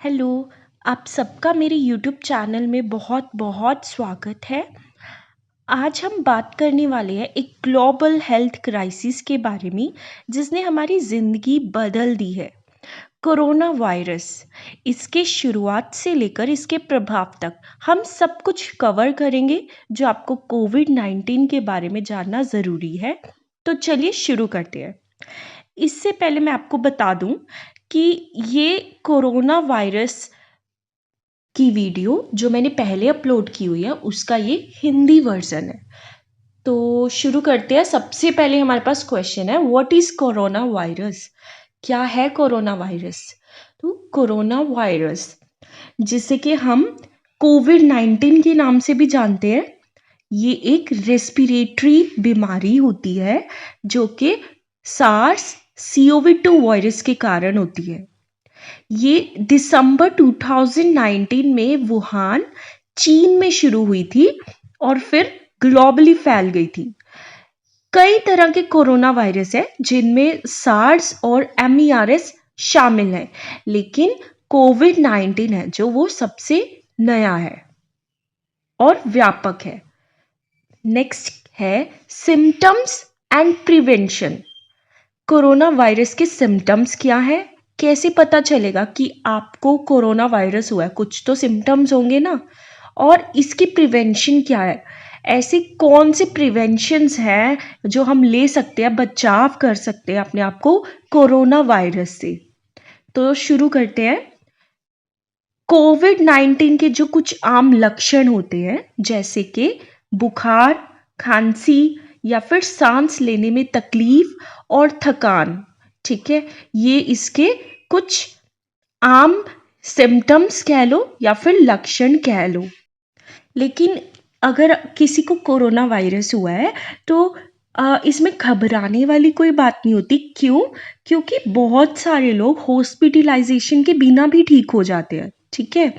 Hello, आप सबका मेरे यूट्यूब चैनल में बहुत बहुत स्वागत है। आज हम बात करने वाले हैं एक ग्लोबल हेल्थ क्राइसिस के बारे में जिसने हमारी ज़िंदगी बदल दी है। कोरोना वायरस, इसके शुरुआत से लेकर इसके प्रभाव तक हम सब कुछ कवर करेंगे जो आपको कोविड-19 के बारे में जानना ज़रूरी है। तो चलिए शुरू करते हैं। इससे पहले मैं आपको बता दूं कि ये कोरोना वायरस की वीडियो जो मैंने पहले अपलोड की हुई है उसका ये हिंदी वर्जन है। तो शुरू करते हैं। सबसे पहले हमारे पास क्वेश्चन है, व्हाट इज कोरोना वायरस? क्या है कोरोना वायरस? तो कोरोना वायरस, जिसे कि हम कोविड-19 के नाम से भी जानते हैं, ये एक रेस्पिरेटरी बीमारी होती है जो कि सार्स CoV-2 वायरस के कारण होती है। ये दिसंबर 2019 में वुहान, चीन में शुरू हुई थी और फिर ग्लोबली फैल गई थी। कई तरह के कोरोना वायरस है जिनमें सार्स और MERS शामिल है, लेकिन कोविड-19 है जो वो सबसे नया है और व्यापक है। नेक्स्ट है symptoms and prevention. Corona virus के सिम्टम्स क्या है? कैसे पता चलेगा कि आपको कोरोना वायरस हुआ है? कुछ तो सिम्टम्स होंगे ना। और इसकी प्रिवेंशन क्या है? ऐसे कौन से प्रिवेंशंस हैं जो हम ले सकते हैं, बचाव कर सकते हैं अपने आप को कोरोना वायरस से? तो शुरू करते हैं। कोविड-19 के जो कुछ आम लक्षण होते हैं जैसे कि बुखार, खांसी या फिर सांस लेने में तकलीफ और थकान, ठीक है, ये इसके कुछ आम सिम्टम्स कह लो या फिर लक्षण कह लो। लेकिन अगर किसी को कोरोना वायरस हुआ है तो इसमें घबराने वाली कोई बात नहीं होती। क्यों? क्योंकि बहुत सारे लोग हॉस्पिटलाइजेशन के बिना भी ठीक हो जाते हैं, ठीक है।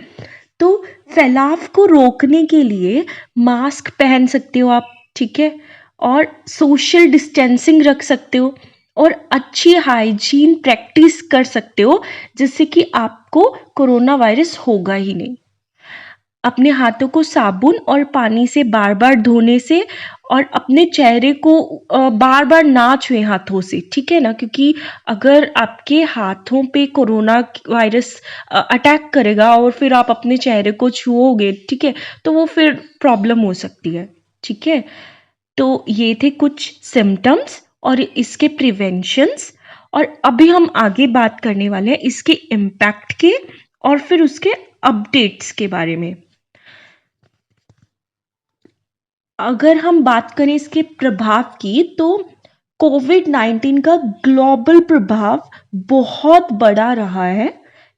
तो फैलाव को रोकने के लिए मास्क पहन सकते हो आप, ठीक है, और सोशल डिस्टेंसिंग रख सकते हो और अच्छी हाइजीन प्रैक्टिस कर सकते हो जिससे कि आपको कोरोना वायरस होगा ही नहीं। अपने हाथों को साबुन और पानी से बार बार धोने से और अपने चेहरे को बार बार ना छुएं हाथों से, ठीक है ना, क्योंकि अगर आपके हाथों पे कोरोना वायरस अटैक करेगा और फिर आप अपने चेहरे को छुओगे, ठीक है, तो वो फिर प्रॉब्लम हो सकती है, ठीक है। तो ये थे कुछ सिम्टम्स और इसके प्रिवेंशंस। और अभी हम आगे बात करने वाले हैं इसके इम्पैक्ट के और फिर उसके अपडेट्स के बारे में। अगर हम बात करें इसके प्रभाव की तो कोविड-19 का ग्लोबल प्रभाव बहुत बड़ा रहा है,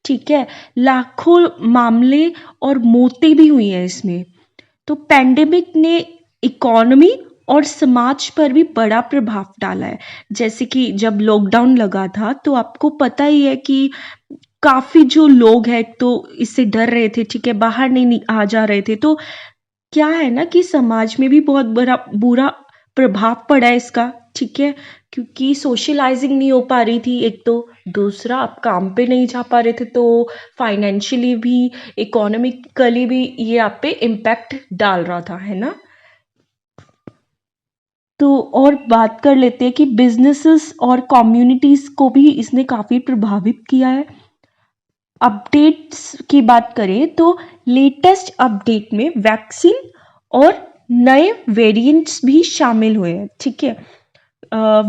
ठीक है। लाखों मामले और मौतें भी हुई हैं इसमें। तो पैंडेमिक ने इकोनॉमी और समाज पर भी बड़ा प्रभाव डाला है। जैसे कि जब लॉकडाउन लगा था तो आपको पता ही है कि काफ़ी जो लोग हैं तो इससे डर रहे थे, ठीक है, बाहर नहीं आ जा रहे थे। तो क्या है ना कि समाज में भी बहुत बड़ा बुरा प्रभाव पड़ा है इसका, ठीक है, क्योंकि सोशलाइजिंग नहीं हो पा रही थी एक तो, दूसरा आप काम पे नहीं जा पा रहे थे तो फाइनेंशियली भी, इकोनॉमिकली भी ये आप पे इम्पैक्ट डाल रहा था, है ना। तो और बात कर लेते हैं कि बिजनेसेस और कम्युनिटीज को भी इसने काफ़ी प्रभावित किया है। अपडेट्स की बात करें तो लेटेस्ट अपडेट में वैक्सीन और नए वेरिएंट्स भी शामिल हुए हैं, ठीक है।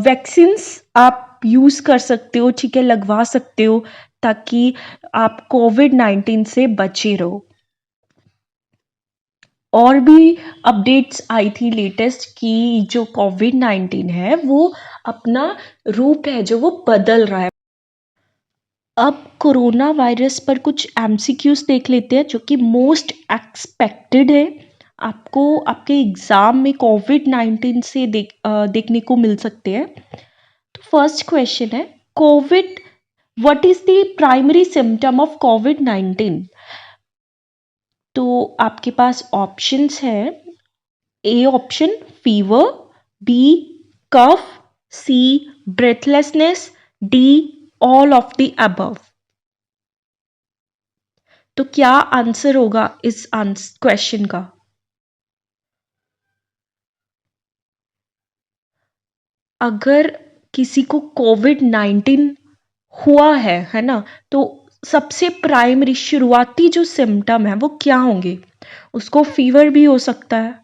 वैक्सीन्स आप यूज़ कर सकते हो, ठीक है, लगवा सकते हो ताकि आप कोविड-19 से बचे रहो। और भी अपडेट्स आई थी लेटेस्ट कि जो कोविड-19 है वो अपना रूप है जो वो बदल रहा है। अब कोरोना वायरस पर कुछ MCQs देख लेते हैं जो कि मोस्ट एक्सपेक्टेड है। आपको आपके एग्ज़ाम में कोविड-19 से देखने को मिल सकते हैं। तो फर्स्ट क्वेश्चन है, Covid what is the primary symptom of कोविड-19? तो आपके पास ऑप्शंस हैं। A option fever, B cough, C breathlessness, D all of the above. तो क्या आंसर होगा इस क्वेश्चन का? अगर किसी को कोविड-19 हुआ है ना, तो सबसे प्राइमरी शुरुआती जो सिम्पटम है वो क्या होंगे? उसको फीवर भी हो सकता है,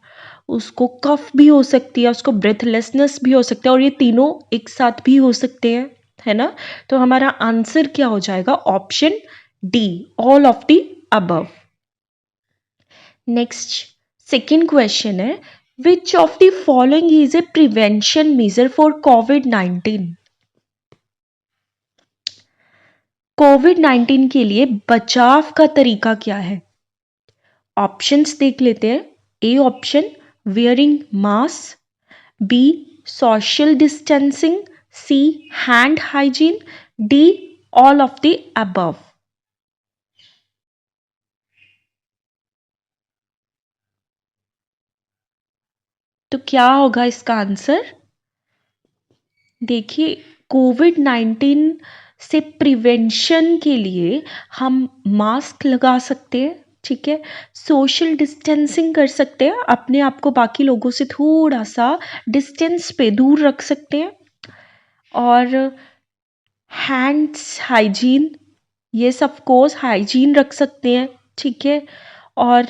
उसको कफ भी हो सकती है, उसको ब्रेथलेसनेस भी हो सकता है, और ये तीनों एक साथ भी हो सकते हैं, है ना? तो हमारा आंसर क्या हो जाएगा? Option D, all of the above. Next second question है, which of the following is a prevention major for कोविड-19? कोविड-19 के लिए बचाव का तरीका क्या है? ऑप्शंस देख लेते हैं। A option, wearing mask, B social distancing, C hand hygiene, D all of the above. तो क्या होगा इसका आंसर? देखिए, कोविड-19 से प्रिवेंशन के लिए हम मास्क लगा सकते हैं, ठीक है, सोशल डिस्टेंसिंग कर सकते हैं, अपने आप को बाकी लोगों से थोड़ा सा डिस्टेंस पे दूर रख सकते हैं, और हैंड्स हाइजीन, ये सब कोर्स हाइजीन रख सकते हैं, ठीक है। और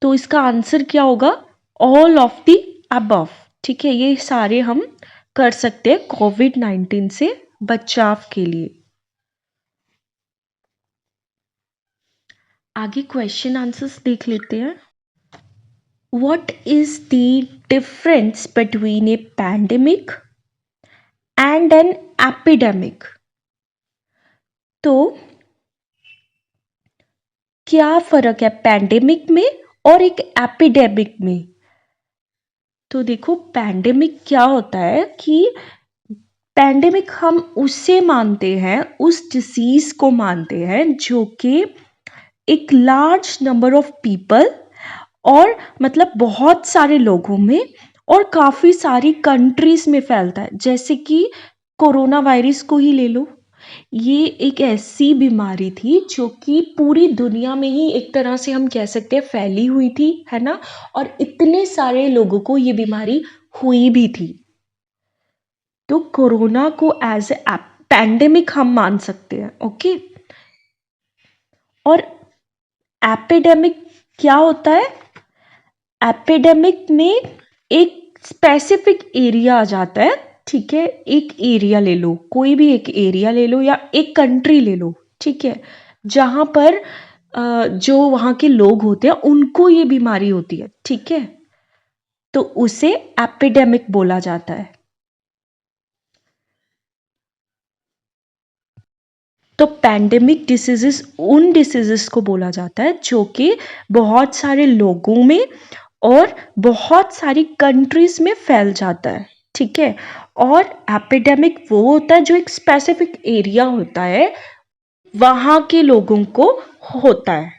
तो इसका आंसर क्या होगा? ऑल ऑफ द अबव, ठीक है, ये सारे हम कर सकते हैं कोविड-19 से बचाव के लिए। आगे क्वेश्चन आंसर्स देख लेते हैं। What is the difference between A pandemic and an epidemic? तो क्या फर्क है पैंडेमिक में और एक एपिडेमिक में? तो देखो, पैंडेमिक क्या होता है कि पैंडेमिक हम उससे मानते हैं, उस डिसीज को मानते हैं जो कि एक लार्ज नंबर ऑफ पीपल, और मतलब बहुत सारे लोगों में और काफ़ी सारी कंट्रीज में फैलता है। जैसे कि कोरोना वायरस को ही ले लो, ये एक ऐसी बीमारी थी जो कि पूरी दुनिया में ही एक तरह से हम कह सकते हैं फैली हुई थी, है ना? और इतने सारे लोगों को ये बीमारी हुई भी थी। तो कोरोना को एज ए पैंडेमिक हम मान सकते हैं, ओके। और एपिडेमिक क्या होता है? एपिडेमिक में एक स्पेसिफिक एरिया आ जाता है, ठीक है, एक एरिया ले लो, कोई भी एक एरिया ले लो या एक कंट्री ले लो, ठीक है, जहां पर जो वहां के लोग होते हैं उनको ये बीमारी होती है, ठीक है, तो उसे एपिडेमिक बोला जाता है। तो पैंडेमिक डिसीजेस उन डिसीजेस को बोला जाता है जो कि बहुत सारे लोगों में और बहुत सारी कंट्रीज में फैल जाता है, ठीक है। और एपिडेमिक वो होता है जो एक स्पेसिफिक एरिया होता है, वहां के लोगों को होता है।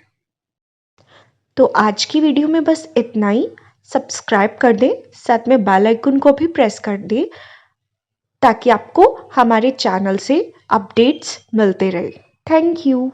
तो आज की वीडियो में बस इतना ही। सब्सक्राइब कर दें, साथ में बेल आइकन को भी प्रेस कर दें ताकि आपको हमारे चैनल से अपडेट्स मिलते रहे। Thank you.